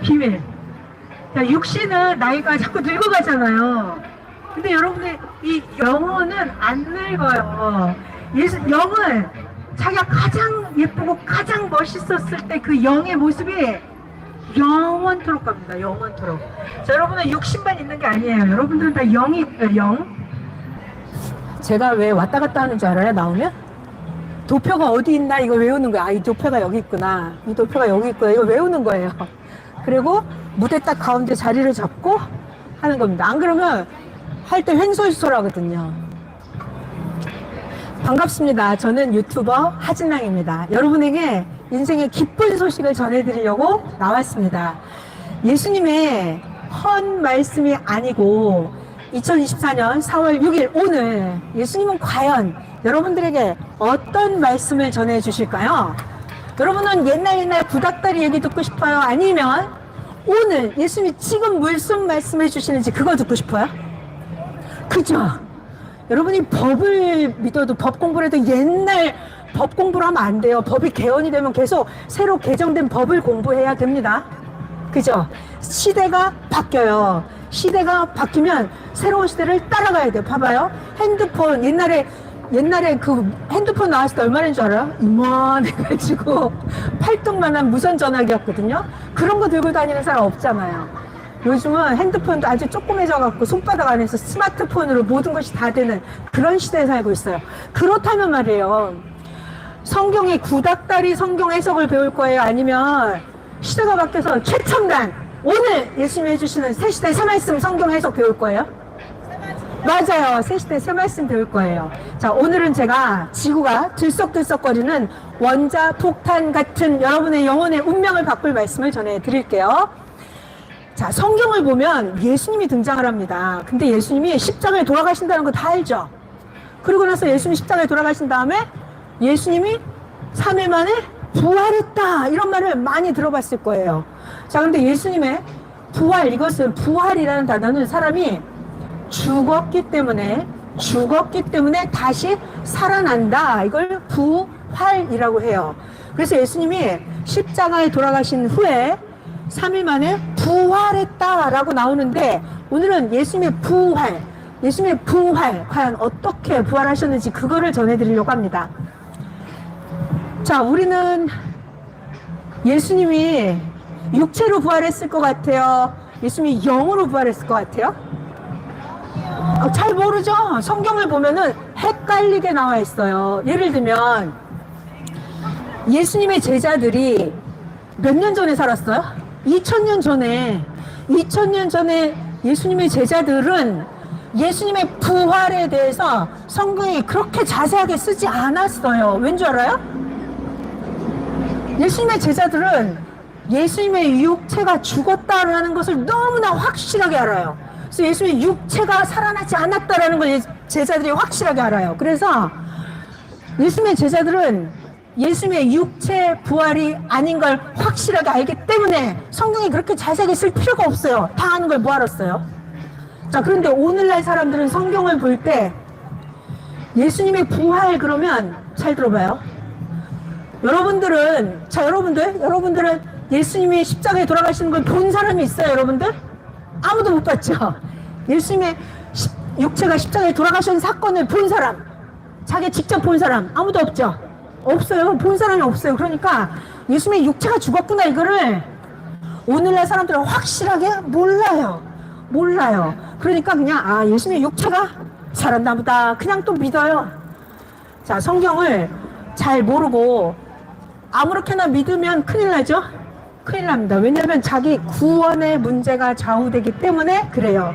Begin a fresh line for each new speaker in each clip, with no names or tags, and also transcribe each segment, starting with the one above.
비밀. 자, 육신은 나이가 자꾸 늙어가잖아요. 근데 여러분들, 이 영혼은 안 늙어요. 영은 자기가 가장 예쁘고 가장 멋있었을 때 그 영의 모습이 영원토록 갑니다. 영원토록. 자, 여러분은 육신만 있는 게 아니에요. 여러분들은 다 영이 있어요. 영. 제가 왜 왔다 갔다 하는 줄 알아요? 나오면? 도표가 어디 있나 이거 외우는 거야. 아, 이 도표가 여기 있구나. 이 도표가 여기 있구나. 이거 외우는 거예요. 그리고 무대 딱 가운데 자리를 잡고 하는 겁니다. 안 그러면 할 때 횡설수설하거든요. 반갑습니다. 저는 유튜버 하진랑입니다. 여러분에게 인생의 기쁜 소식을 전해드리려고 나왔습니다. 예수님의 헌 말씀이 아니고 2024년 4월 6일 오늘 예수님은 과연 여러분들에게 어떤 말씀을 전해주실까요? 여러분은 옛날 구닥다리 얘기 듣고 싶어요? 아니면 오늘 예수님이 지금 무슨 말씀해 주시는지 그거 듣고 싶어요? 그죠? 여러분이 법을 믿어도 법 공부를 해도 옛날 법 공부를 하면 안 돼요. 법이 개헌이 되면 계속 새로 개정된 법을 공부해야 됩니다. 그죠? 시대가 바뀌어요. 시대가 바뀌면 새로운 시대를 따라가야 돼요. 봐봐요. 핸드폰 옛날에 그 핸드폰 나왔을 때 얼마인 줄 알아요? 이만해가지고 팔뚝만한 무선 전화기였거든요. 그런 거 들고 다니는 사람 없잖아요. 요즘은 핸드폰도 아주 조그매져갖고 손바닥 안에서 스마트폰으로 모든 것이 다 되는 그런 시대에 살고 있어요. 그렇다면 말이에요. 성경의 구닥다리 성경 해석을 배울 거예요? 아니면 시대가 바뀌어서 최첨단 오늘 예수님이 해주시는 새시대 새말씀 성경 해석 배울 거예요? 맞아요. 새시대 새말씀 배울 거예요. 자, 오늘은 제가 지구가 들썩들썩거리는 원자 폭탄 같은 여러분의 영혼의 운명을 바꿀 말씀을 전해드릴게요. 자, 성경을 보면 예수님이 등장을 합니다. 근데 예수님이 십자가에 돌아가신다는 거 다 알죠? 그러고 나서 예수님이 십자가에 돌아가신 다음에 예수님이 3일 만에 부활했다 이런 말을 많이 들어봤을 거예요. 자, 그런데 예수님의 부활, 이것은 부활이라는 단어는 사람이 죽었기 때문에 다시 살아난다. 이걸 부활이라고 해요. 그래서 예수님이 십자가에 돌아가신 후에 3일 만에 부활했다라고 나오는데 오늘은 예수님의 부활 과연 어떻게 부활하셨는지 그거를 전해드리려고 합니다. 자, 우리는 예수님이 육체로 부활했을 것 같아요? 예수님이 영으로 부활했을 것 같아요? 잘 모르죠? 성경을 보면은 헷갈리게 나와 있어요. 예를 들면 예수님의 제자들이 몇 년 전에 살았어요? 2000년 전에 예수님의 제자들은 예수님의 부활에 대해서 성경이 그렇게 자세하게 쓰지 않았어요. 왠 줄 알아요? 예수님의 제자들은 예수님의 육체가 죽었다라는 것을 너무나 확실하게 알아요. 그래서 예수님의 육체가 살아나지 않았다라는 걸 제자들이 확실하게 알아요. 그래서 예수님의 제자들은 예수님의 육체 부활이 아닌 걸 확실하게 알기 때문에 성경이 그렇게 자세하게 쓸 필요가 없어요. 다 아는 걸 뭐하러 써요? 자, 그런데 오늘날 사람들은 성경을 볼 때 예수님의 부활 그러면 잘 들어봐요. 여러분들은 예수님이 십자가에 돌아가시는 걸 본 사람이 있어요, 여러분들? 아무도 못 봤죠? 예수님의 육체가 십자가에 돌아가신 사건을 본 사람, 자기 직접 본 사람 아무도 없죠? 없어요. 본 사람이 없어요. 그러니까 예수님의 육체가 죽었구나 이거를 오늘날 사람들은 확실하게 몰라요. 그러니까 그냥 예수님의 육체가 살았나 보다 그냥 또 믿어요. 자, 성경을 잘 모르고 아무렇게나 믿으면 큰일 나죠? 큰일 납니다. 왜냐하면 자기 구원의 문제가 좌우되기 때문에 그래요.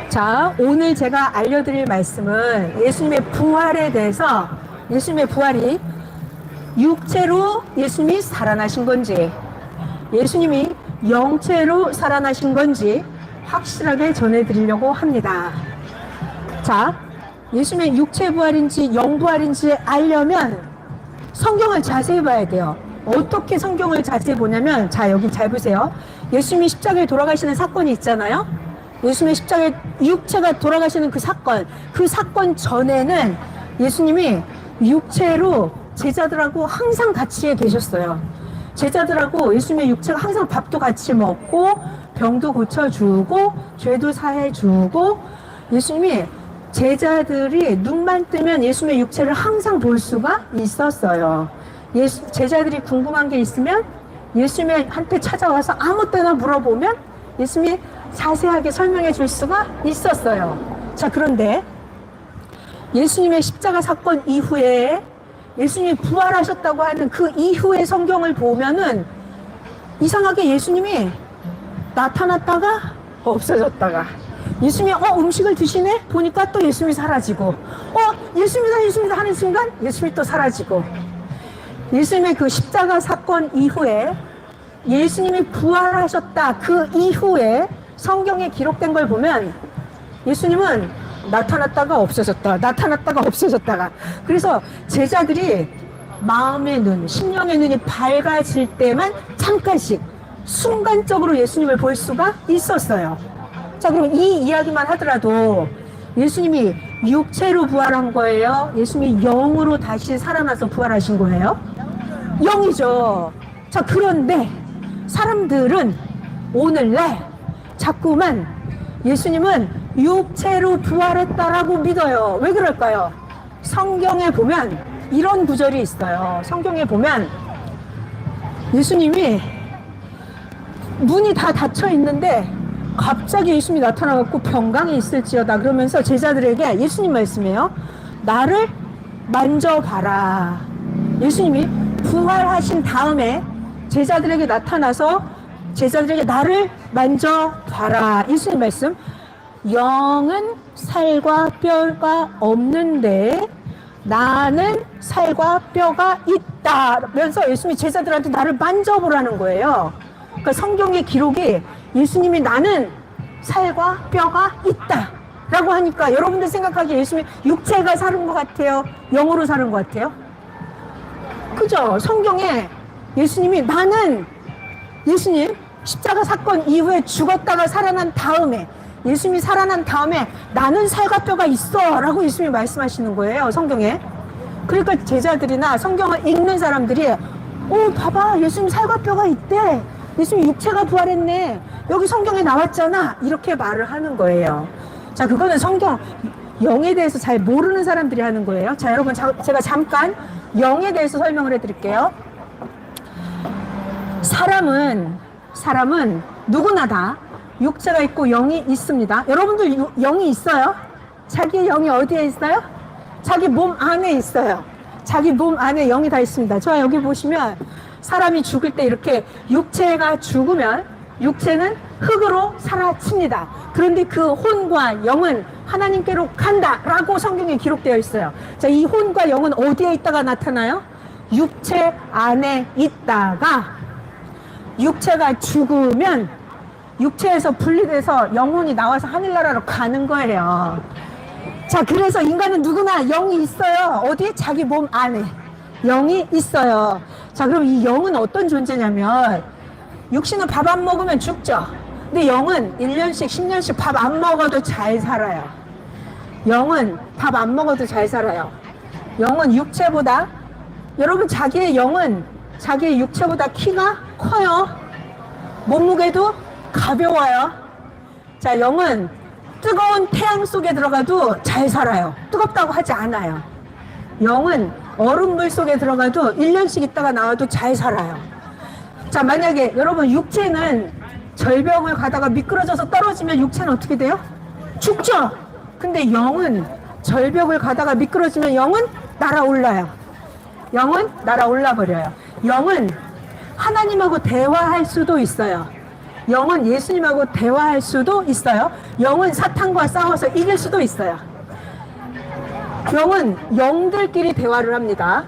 자, 오늘 제가 알려드릴 말씀은 예수님의 부활에 대해서 예수님의 부활이 육체로 예수님이 살아나신 건지 예수님이 영체로 살아나신 건지 확실하게 전해드리려고 합니다. 자, 예수님의 육체 부활인지 영 부활인지 알려면 성경을 자세히 봐야 돼요. 어떻게 성경을 자세히 보냐면 자, 여기 잘 보세요. 예수님이 십자가에 돌아가시는 사건이 있잖아요. 예수님의 십자가에 육체가 돌아가시는 그 사건 전에는 예수님이 육체로 제자들하고 항상 같이 계셨어요. 제자들하고 예수님의 육체가 항상 밥도 같이 먹고 병도 고쳐주고 죄도 사해주고 예수님이 제자들이 눈만 뜨면 예수님의 육체를 항상 볼 수가 있었어요. 제자들이 궁금한 게 있으면 예수님한테 찾아와서 아무 때나 물어보면 예수님이 자세하게 설명해 줄 수가 있었어요. 자, 그런데 예수님의 십자가 사건 이후에 예수님이 부활하셨다고 하는 그 이후의 성경을 보면은 이상하게 예수님이 나타났다가 없어졌다가 예수님이 음식을 드시네? 보니까 또 예수님이 사라지고 예수님이다 하는 순간 예수님이 또 사라지고 예수님의 그 십자가 사건 이후에 예수님이 부활하셨다 그 이후에 성경에 기록된 걸 보면 예수님은 나타났다가 없어졌다 나타났다가 없어졌다가 그래서 제자들이 마음의 눈, 심령의 눈이 밝아질 때만 잠깐씩 순간적으로 예수님을 볼 수가 있었어요. 자, 그럼 이 이야기만 하더라도 예수님이 육체로 부활한 거예요? 예수님이 영으로 다시 살아나서 부활하신 거예요? 영이죠. 자, 그런데 사람들은 오늘날 자꾸만 예수님은 육체로 부활했다라고 믿어요. 왜 그럴까요? 성경에 보면 이런 구절이 있어요. 성경에 보면 예수님이 문이 다 닫혀 있는데 갑자기 예수님이 나타나갖고 평강이 있을지어다 그러면서 제자들에게 예수님 말씀이에요. 나를 만져봐라. 예수님이 부활하신 다음에 제자들에게 나타나서 제자들에게 나를 만져봐라. 예수님 말씀. 영은 살과 뼈가 없는데 나는 살과 뼈가 있다면서 예수님이 제자들한테 나를 만져보라는 거예요. 그러니까 성경의 기록이 예수님이 나는 살과 뼈가 있다 라고 하니까 여러분들 생각하기에 예수님이 육체가 사는 것 같아요? 영으로 사는 것 같아요? 그죠? 성경에 예수님이 나는 예수님 십자가 사건 이후에 죽었다가 살아난 다음에 예수님이 살아난 다음에 나는 살과 뼈가 있어 라고 예수님이 말씀하시는 거예요. 성경에. 그러니까 제자들이나 성경을 읽는 사람들이 봐봐 예수님 살과 뼈가 있대. 예수님 육체가 부활했네. 여기 성경에 나왔잖아. 이렇게 말을 하는 거예요. 자, 그거는 성경 영에 대해서 잘 모르는 사람들이 하는 거예요. 자, 여러분 제가 잠깐 영에 대해서 설명을 해드릴게요. 사람은 누구나 다 육체가 있고 영이 있습니다. 여러분들 영이 있어요? 자기의 영이 어디에 있어요? 자기 몸 안에 있어요. 자기 몸 안에 영이 다 있습니다. 저 여기 보시면 사람이 죽을 때 이렇게 육체가 죽으면 육체는 흙으로 사라집니다. 그런데 그 혼과 영은 하나님께로 간다라고 성경에 기록되어 있어요. 자, 이 혼과 영은 어디에 있다가 나타나요? 육체 안에 있다가 육체가 죽으면 육체에서 분리돼서 영혼이 나와서 하늘나라로 가는 거예요. 자, 그래서 인간은 누구나 영이 있어요. 어디? 자기 몸 안에 영이 있어요. 자, 그럼 이 영은 어떤 존재냐면 육신은 밥 안 먹으면 죽죠. 근데 영은 1년씩 10년씩 밥 안 먹어도 잘 살아요. 영은 밥 안 먹어도 잘 살아요. 영은 육체보다 여러분 자기의 영은 자기의 육체보다 키가 커요. 몸무게도 가벼워요. 자, 영은 뜨거운 태양 속에 들어가도 잘 살아요. 뜨겁다고 하지 않아요. 영은 얼음물 속에 들어가도 1년씩 있다가 나와도 잘 살아요. 자, 만약에 여러분 육체는 절벽을 가다가 미끄러져서 떨어지면 육체는 어떻게 돼요? 죽죠. 근데 영은 절벽을 가다가 미끄러지면 영은 날아올라요. 영은 날아올라 버려요. 영은 하나님하고 대화할 수도 있어요. 영은 예수님하고 대화할 수도 있어요. 영은 사탄과 싸워서 이길 수도 있어요. 영은 영들끼리 대화를 합니다.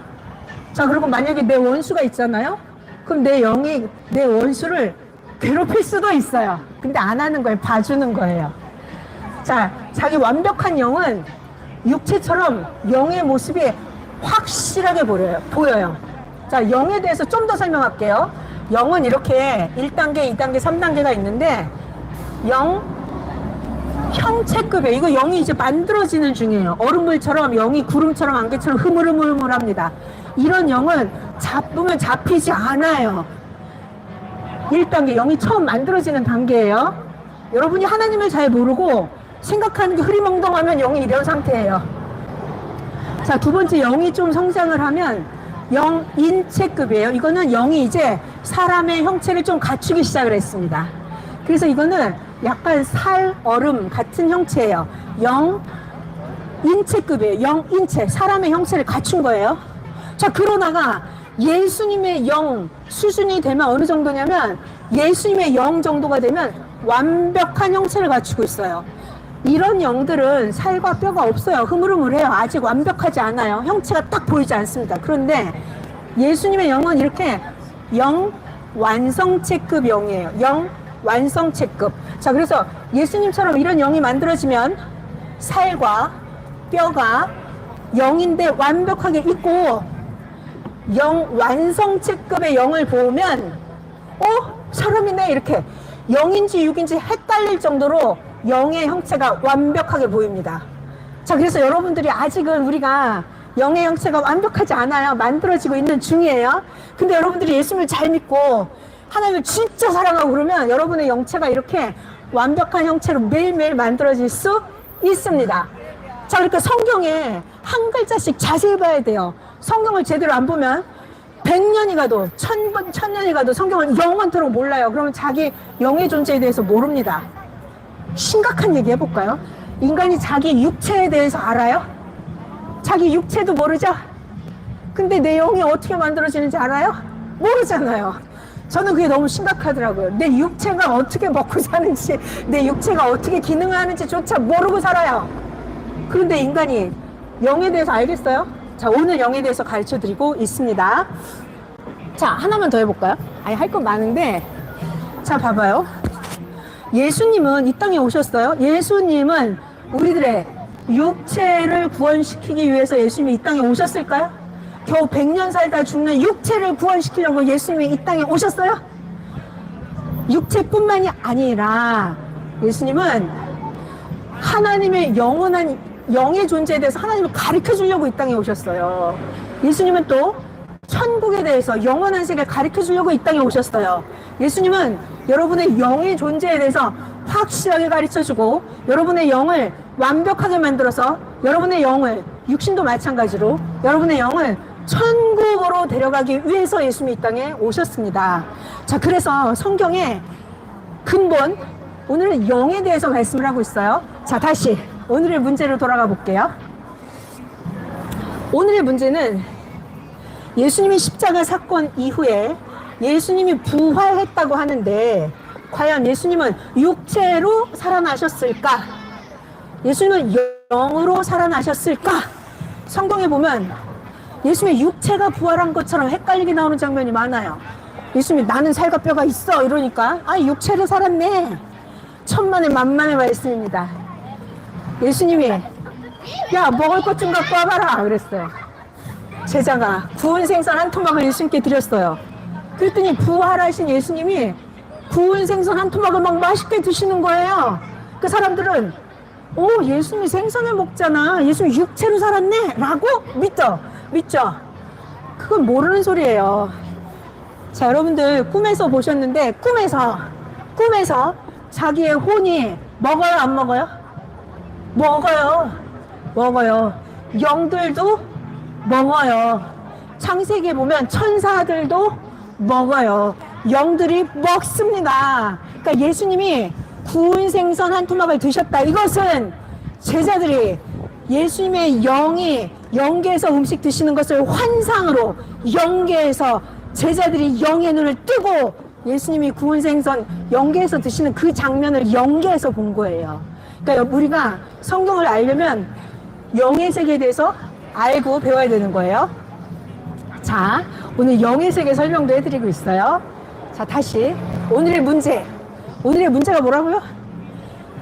자, 그리고 만약에 내 원수가 있잖아요. 그럼 내 영이 내 원수를 괴롭힐 수도 있어요. 근데 안 하는 거예요. 봐주는 거예요. 자, 자기 완벽한 영은 육체처럼 영의 모습이 확실하게 보여요. 자, 영에 대해서 좀 더 설명할게요. 영은 이렇게 1단계, 2단계, 3단계가 있는데 영 형체급이에요. 이거 영이 이제 만들어지는 중이에요. 얼음물처럼 영이 구름처럼 안개처럼 흐물흐물합니다. 이런 영은 잡으면 잡히지 않아요. 1단계, 영이 처음 만들어지는 단계예요. 여러분이 하나님을 잘 모르고 생각하는 게 흐리멍덩하면 영이 이런 상태예요. 자, 두 번째, 영이 좀 성장을 하면 영인체급이에요. 이거는 영이 이제 사람의 형체를 좀 갖추기 시작을 했습니다. 그래서 이거는 약간 살, 얼음 같은 형체예요. 영인체급이에요. 영인체, 사람의 형체를 갖춘 거예요. 자, 그러다가 예수님의 영 수준이 되면 어느 정도냐면, 예수님의 영 정도가 되면 완벽한 형체를 갖추고 있어요. 이런 영들은 살과 뼈가 없어요. 흐물흐물해요. 아직 완벽하지 않아요. 형체가 딱 보이지 않습니다. 그런데 예수님의 영은 이렇게 영 완성체급 영이에요. 영 완성체급. 자, 그래서 예수님처럼 이런 영이 만들어지면 살과 뼈가 영인데 완벽하게 있고, 영 완성체급의 영을 보면 사람이네, 이렇게 영인지 육인지 헷갈릴 정도로 영의 형체가 완벽하게 보입니다. 자, 그래서 여러분들이 아직은 우리가 영의 형체가 완벽하지 않아요. 만들어지고 있는 중이에요. 근데 여러분들이 예수님을 잘 믿고 하나님을 진짜 사랑하고 그러면 여러분의 영체가 이렇게 완벽한 형체로 매일매일 만들어질 수 있습니다. 자, 그러니까 성경에 한 글자씩 자세히 봐야 돼요. 성경을 제대로 안 보면 100년이 가도 1000년이 가도 성경을 영원토록 몰라요. 그러면 자기 영의 존재에 대해서 모릅니다. 심각한 얘기 해볼까요? 인간이 자기 육체에 대해서 알아요? 자기 육체도 모르죠? 근데 내 영이 어떻게 만들어지는지 알아요? 모르잖아요. 저는 그게 너무 심각하더라고요. 내 육체가 어떻게 먹고 사는지, 내 육체가 어떻게 기능을 하는지조차 모르고 살아요. 그런데 인간이 영에 대해서 알겠어요? 자, 오늘 영에 대해서 가르쳐 드리고 있습니다. 자, 하나만 더 해볼까요? 할 건 많은데. 자, 봐봐요. 예수님은 이 땅에 오셨어요. 예수님은 우리들의 육체를 구원시키기 위해서 예수님이 이 땅에 오셨을까요? 겨우 100년 살다 죽는 육체를 구원시키려고 예수님이 이 땅에 오셨어요? 육체뿐만이 아니라 예수님은 하나님의 영원한 영의 존재에 대해서 하나님을 가르쳐 주려고 이 땅에 오셨어요. 예수님은 또 천국에 대해서 영원한 세계를 가르쳐 주려고 이 땅에 오셨어요. 예수님은 여러분의 영의 존재에 대해서 확실하게 가르쳐 주고, 여러분의 영을 완벽하게 만들어서 여러분의 영을, 육신도 마찬가지로 여러분의 영을 천국으로 데려가기 위해서 예수님이 이 땅에 오셨습니다. 자, 그래서 성경의 근본, 오늘은 영에 대해서 말씀을 하고 있어요. 자, 다시 오늘의 문제로 돌아가 볼게요. 오늘의 문제는 예수님이 십자가 사건 이후에 예수님이 부활했다고 하는데, 과연 예수님은 육체로 살아나셨을까? 예수님은 영으로 살아나셨을까? 성경에 보면 예수님의 육체가 부활한 것처럼 헷갈리게 나오는 장면이 많아요. 예수님이 나는 살과 뼈가 있어 이러니까 육체로 살았네. 천만에 만만의 말씀입니다. 예수님이 야, 먹을 것 좀 갖고 와봐라 그랬어요. 제자가 구운 생선 한 토막을 예수님께 드렸어요. 그랬더니 부활하신 예수님이 구운 생선 한 토막을 막 맛있게 드시는 거예요. 그 사람들은 예수님이 생선을 먹잖아, 예수님이 육체로 살았네 라고 믿죠? 그건 모르는 소리예요. 자, 여러분들 꿈에서 보셨는데, 꿈에서 자기의 혼이 먹어요, 안 먹어요? 먹어요. 영들도 먹어요. 창세기에 보면 천사들도 먹어요. 영들이 먹습니다. 그러니까 예수님이 구운 생선 한 토막을 드셨다. 이것은 제자들이 예수님의 영이 영계에서 음식 드시는 것을 환상으로, 영계에서 제자들이 영의 눈을 뜨고 예수님이 구운 생선 영계에서 드시는 그 장면을 영계에서 본 거예요. 그러니까 우리가 성경을 알려면 영의 세계에 대해서 알고 배워야 되는 거예요. 자, 오늘 영의 세계 설명도 해드리고 있어요. 자, 다시 오늘의 문제가 뭐라고요?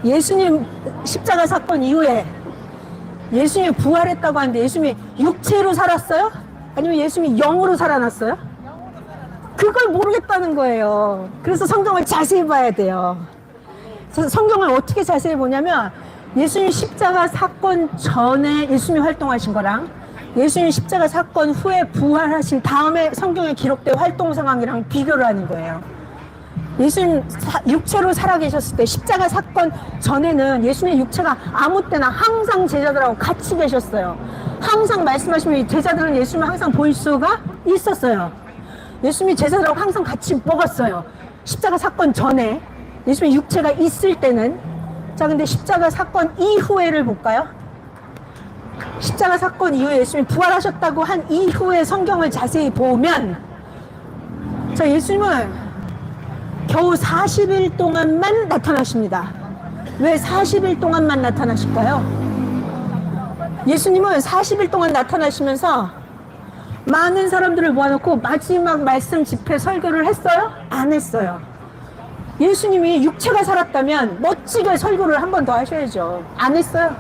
예수님 십자가 사건 이후에 예수님이 부활했다고 하는데, 예수님이 육체로 살았어요? 아니면 예수님이 영으로 살아났어요? 그걸 모르겠다는 거예요. 그래서 성경을 자세히 봐야 돼요. 성경을 어떻게 자세히 보냐면, 예수님 십자가 사건 전에 예수님이 활동하신 거랑 예수님 십자가 사건 후에 부활하신 다음에 성경에 기록된 활동 상황이랑 비교를 하는 거예요. 예수님 육체로 살아계셨을 때 십자가 사건 전에는 예수님의 육체가 아무 때나 항상 제자들하고 같이 계셨어요. 항상 말씀하시면 제자들은 예수님을 항상 볼 수가 있었어요. 예수님이 제자들하고 항상 같이 먹었어요. 십자가 사건 전에 예수님의 육체가 있을 때는. 자, 근데 십자가 사건 이후에를 볼까요? 십자가 사건 이후에 예수님이 부활하셨다고 한 이후에 성경을 자세히 보면, 자, 예수님은 겨우 40일 동안만 나타나십니다. 왜 40일 동안만 나타나실까요? 예수님은 40일 동안 나타나시면서 많은 사람들을 모아놓고 마지막 말씀 집회 설교를 했어요? 안 했어요. 예수님이 육체가 살았다면 멋지게 설교를 한 번 더 하셔야죠. 안 했어요.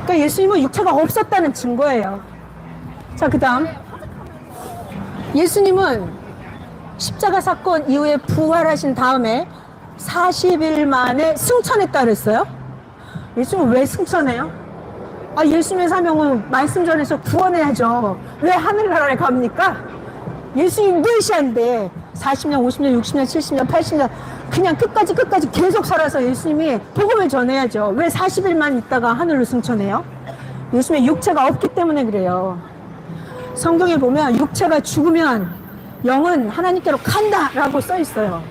그러니까 예수님은 육체가 없었다는 증거예요. 자, 그 다음 예수님은 십자가 사건 이후에 부활하신 다음에 40일 만에 승천했다 그랬어요. 예수님은 왜 승천해요? 예수님의 사명은 말씀 전에서 구원해야죠. 왜 하늘나라에 갑니까? 예수님 늘시한데 40년, 50년, 60년, 70년, 80년 그냥 끝까지 계속 살아서 예수님이 복음을 전해야죠. 왜 40일만 있다가 하늘로 승천해요? 예수님의 육체가 없기 때문에 그래요. 성경에 보면 육체가 죽으면 영은 하나님께로 간다라고 써 있어요.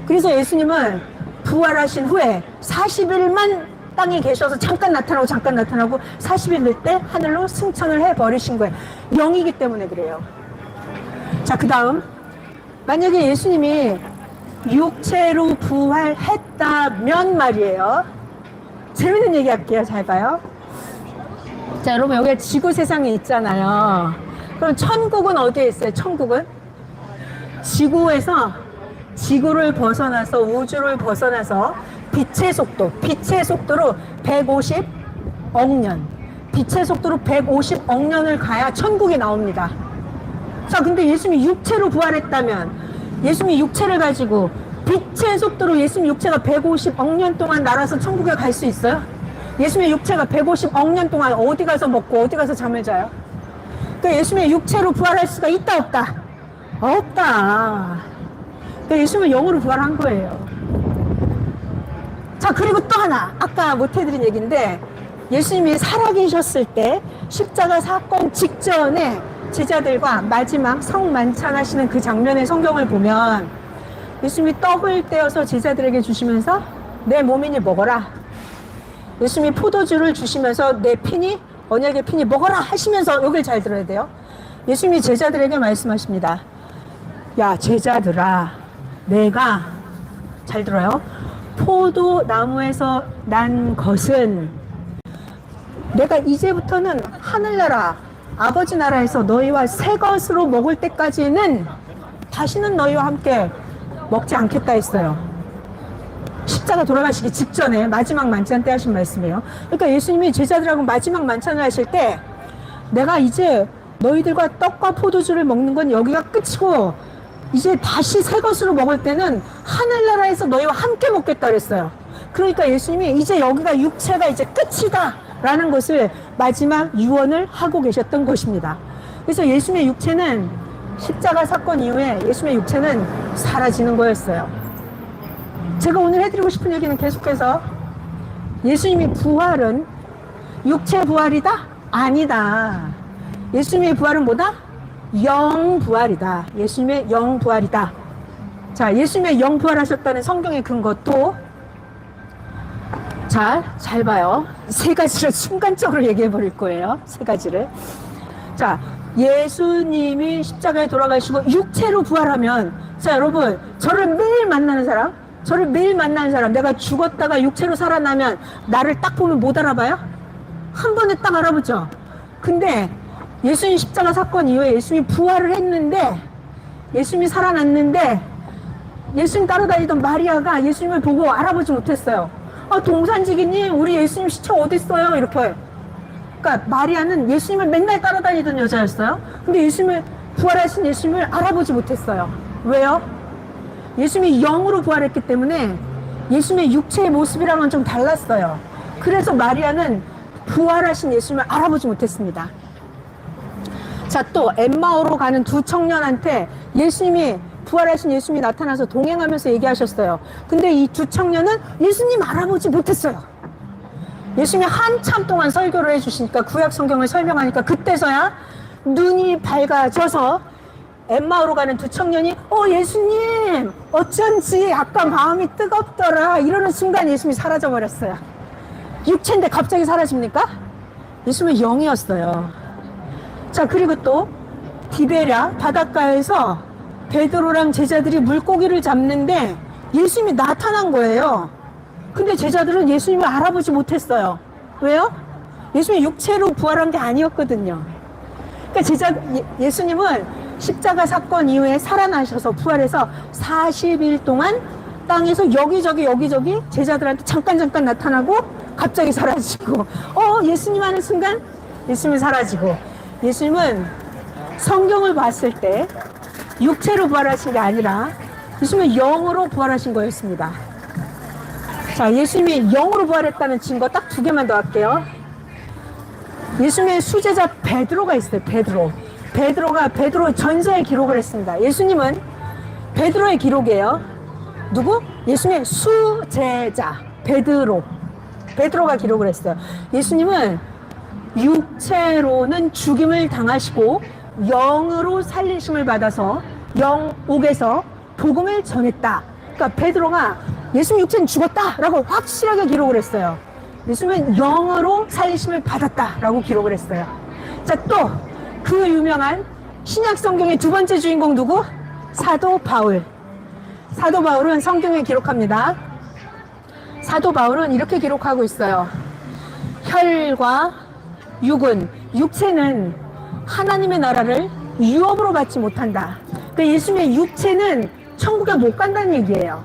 그래서 예수님은 부활하신 후에 40일만 땅에 계셔서 잠깐 나타나고 40일 될 때 하늘로 승천을 해버리신 거예요. 영이기 때문에 그래요. 자, 그 다음 만약에 예수님이 육체로 부활했다면 말이에요. 재밌는 얘기 할게요. 잘 봐요. 자, 여러분 여기 지구 세상에 있잖아요. 그럼 천국은 어디에 있어요? 천국은 지구에서 지구를 벗어나서 우주를 벗어나서 빛의 속도로 150억 년, 빛의 속도로 150억 년을 가야 천국이 나옵니다. 자, 근데 예수님이 육체로 부활했다면 예수님이 육체를 가지고 빛의 속도로 예수님 육체가 150억 년 동안 날아서 천국에 갈 수 있어요? 예수님의 육체가 150억 년 동안 어디 가서 먹고 어디 가서 잠을 자요? 그러니까 예수님의 육체로 부활할 수가 있다 없다? 없다. 그러니까 예수님은 영으로 부활한 거예요. 자, 그리고 또 하나 아까 못해드린 얘기인데 예수님이 살아계셨을 때 십자가 사건 직전에 제자들과 마지막 성만찬하시는 그 장면의 성경을 보면 예수님이 떡을 떼어서 제자들에게 주시면서 내 몸이니 먹어라. 예수님이 포도주를 주시면서 내 피니 언약의 피니 먹어라 하시면서 여길 잘 들어야 돼요. 예수님이 제자들에게 말씀하십니다. 야, 제자들아, 내가 잘 들어요. 포도나무에서 난 것은 내가 이제부터는 하늘나라 아버지 나라에서 너희와 새 것으로 먹을 때까지는 다시는 너희와 함께 먹지 않겠다 했어요. 십자가 돌아가시기 직전에 마지막 만찬 때 하신 말씀이에요. 그러니까 예수님이 제자들하고 마지막 만찬을 하실 때 내가 이제 너희들과 떡과 포도주를 먹는 건 여기가 끝이고 이제 다시 새 것으로 먹을 때는 하늘나라에서 너희와 함께 먹겠다 그랬어요. 그러니까 예수님이 이제 여기가 육체가 이제 끝이다 라는 것을 마지막 유언을 하고 계셨던 것입니다. 그래서 예수님의 육체는 십자가 사건 이후에 예수님의 육체는 사라지는 거였어요. 제가 오늘 해드리고 싶은 얘기는 계속해서 예수님의 부활은 육체 부활이다? 아니다. 예수님의 부활은 뭐다? 영 부활이다. 예수님의 영 부활이다. 자, 예수님의 영 부활하셨다는 성경의 근거도 잘 봐요. 세 가지를 순간적으로 얘기해 버릴 거예요. 세 가지를. 자, 예수님이 십자가에 돌아가시고 육체로 부활하면, 자, 여러분, 저를 매일 만나는 사람, 내가 죽었다가 육체로 살아나면 나를 딱 보면 못 알아봐요? 한 번에 딱 알아보죠. 근데 예수님 십자가 사건 이후에 예수님이 부활을 했는데, 예수님이 살아났는데, 예수님 따라다니던 마리아가 예수님을 보고 알아보지 못했어요. 동산지기님, 우리 예수님 시체 어디 있어요? 이렇게. 그러니까 마리아는 예수님을 맨날 따라다니던 여자였어요. 근데 예수님을, 부활하신 예수님을 알아보지 못했어요. 왜요? 예수님이 영으로 부활했기 때문에 예수님의 육체의 모습이랑은 좀 달랐어요. 그래서 마리아는 부활하신 예수님을 알아보지 못했습니다. 자, 또 엠마오로 가는 두 청년한테 예수님이 부활하신 예수님이 나타나서 동행하면서 얘기하셨어요. 근데 이 두 청년은 예수님 알아보지 못했어요. 예수님이 한참 동안 설교를 해주시니까, 구약 성경을 설명하니까 그때서야 눈이 밝아져서 엠마오로 가는 두 청년이 예수님 어쩐지 약간 마음이 뜨겁더라 이러는 순간 예수님이 사라져버렸어요. 육체인데 갑자기 사라집니까? 예수님은 영이었어요. 자, 그리고 또 디베랴 바닷가에서 베드로랑 제자들이 물고기를 잡는데 예수님이 나타난 거예요. 근데 제자들은 예수님을 알아보지 못했어요. 왜요? 예수님이 육체로 부활한 게 아니었거든요. 그러니까 예수님은 십자가 사건 이후에 살아나셔서 부활해서 40일 동안 땅에서 여기저기 제자들한테 잠깐 나타나고 갑자기 사라지고, 예수님 하는 순간 예수님이 사라지고. 예수님은 성경을 봤을 때 육체로 부활하신 게 아니라 예수님은 영으로 부활하신 거였습니다. 자, 예수님이 영으로 부활했다는 증거 딱 2개만 더 할게요. 예수님의 수제자 베드로가 있어요. 베드로가 베드로 전서에 기록을 했습니다. 예수님은 베드로의 기록이에요. 누구? 예수님의 수제자 베드로가 기록을 했어요. 예수님은 육체로는 죽임을 당하시고 영으로 살리심을 받아서 영옥에서 복음을 전했다. 그러니까 베드로가 예수님 육체는 죽었다라고 확실하게 기록을 했어요. 예수님은 영으로 살리심을 받았다라고 기록을 했어요. 자, 또 그 유명한 신약 성경의 2번째 주인공 누구? 사도 바울. 사도 바울은 성경에 기록합니다. 사도 바울은 이렇게 기록하고 있어요. 혈과 육은, 육체는 하나님의 나라를 유업으로 받지 못한다. 그러니까 예수님의 육체는 천국에 못 간다는 얘기예요.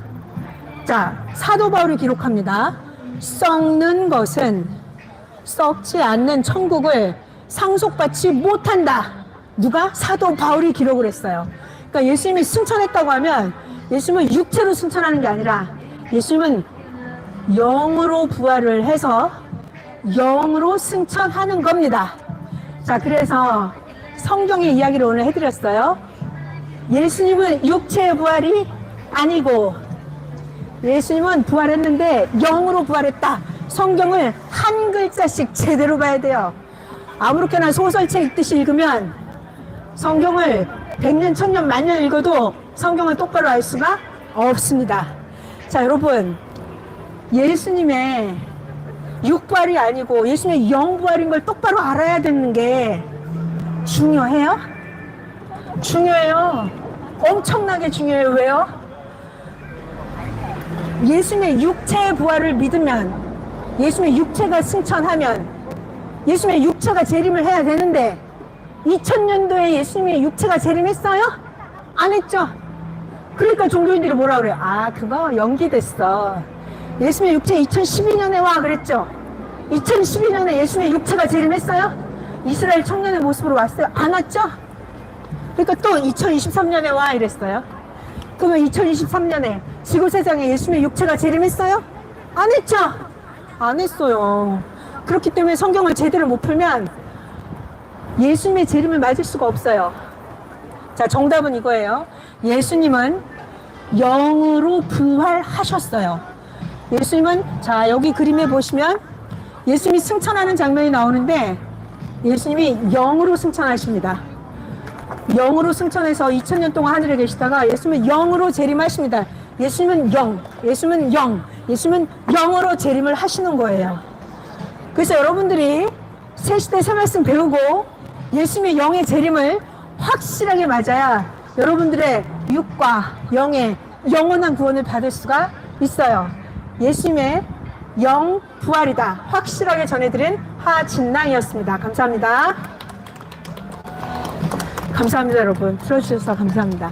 자, 사도 바울이 기록합니다. 썩는 것은 썩지 않는 천국을 상속받지 못한다. 누가? 사도 바울이 기록을 했어요. 그러니까 예수님이 승천했다고 하면 예수님은 육체로 승천하는 게 아니라 예수님은 영으로 부활을 해서 영으로 승천하는 겁니다. 자, 그래서 성경의 이야기를 오늘 해드렸어요. 예수님은 육체의 부활이 아니고 예수님은 부활했는데 영으로 부활했다. 성경을 한 글자씩 제대로 봐야 돼요. 아무렇게나 소설책 읽듯이 읽으면 성경을 100년, 1000년, 만년 읽어도 성경을 똑바로 알 수가 없습니다. 자, 여러분, 예수님의 육부활이 아니고 예수님의 영부활인 걸 똑바로 알아야 되는 게 중요해요? 중요해요. 엄청나게 중요해요. 왜요? 예수님의 육체의 부활을 믿으면, 예수님의 육체가 승천하면 예수님의 육체가 재림을 해야 되는데 2000년도에 예수님의 육체가 재림했어요? 안 했죠? 그러니까 종교인들이 뭐라 그래요? 그거 연기됐어. 예수님의 육체 2012년에 와 그랬죠? 2012년에 예수님의 육체가 재림했어요? 이스라엘 청년의 모습으로 왔어요? 안 왔죠? 그러니까 또 2023년에 와 이랬어요. 그러면 2023년에 지구세상에 예수님의 육체가 재림했어요? 안 했죠? 안 했어요. 그렇기 때문에 성경을 제대로 못 풀면 예수님의 재림을 맞을 수가 없어요. 자, 정답은 이거예요. 예수님은 영으로 부활하셨어요. 예수님은, 자, 여기 그림에 보시면 예수님이 승천하는 장면이 나오는데 예수님이 영으로 승천하십니다. 영으로 승천해서 2000년 동안 하늘에 계시다가 예수님은 영으로 재림하십니다. 예수님은 영, 예수님은 영, 예수님은 영으로 재림을 하시는 거예요. 그래서 여러분들이 새시대 새말씀 배우고 예수님의 영의 재림을 확실하게 맞아야 여러분들의 육과 영의 영원한 구원을 받을 수가 있어요. 예수님의 영 부활이다. 확실하게 전해드린 하진낭이었습니다. 감사합니다. 감사합니다, 여러분. 들어주셔서 감사합니다.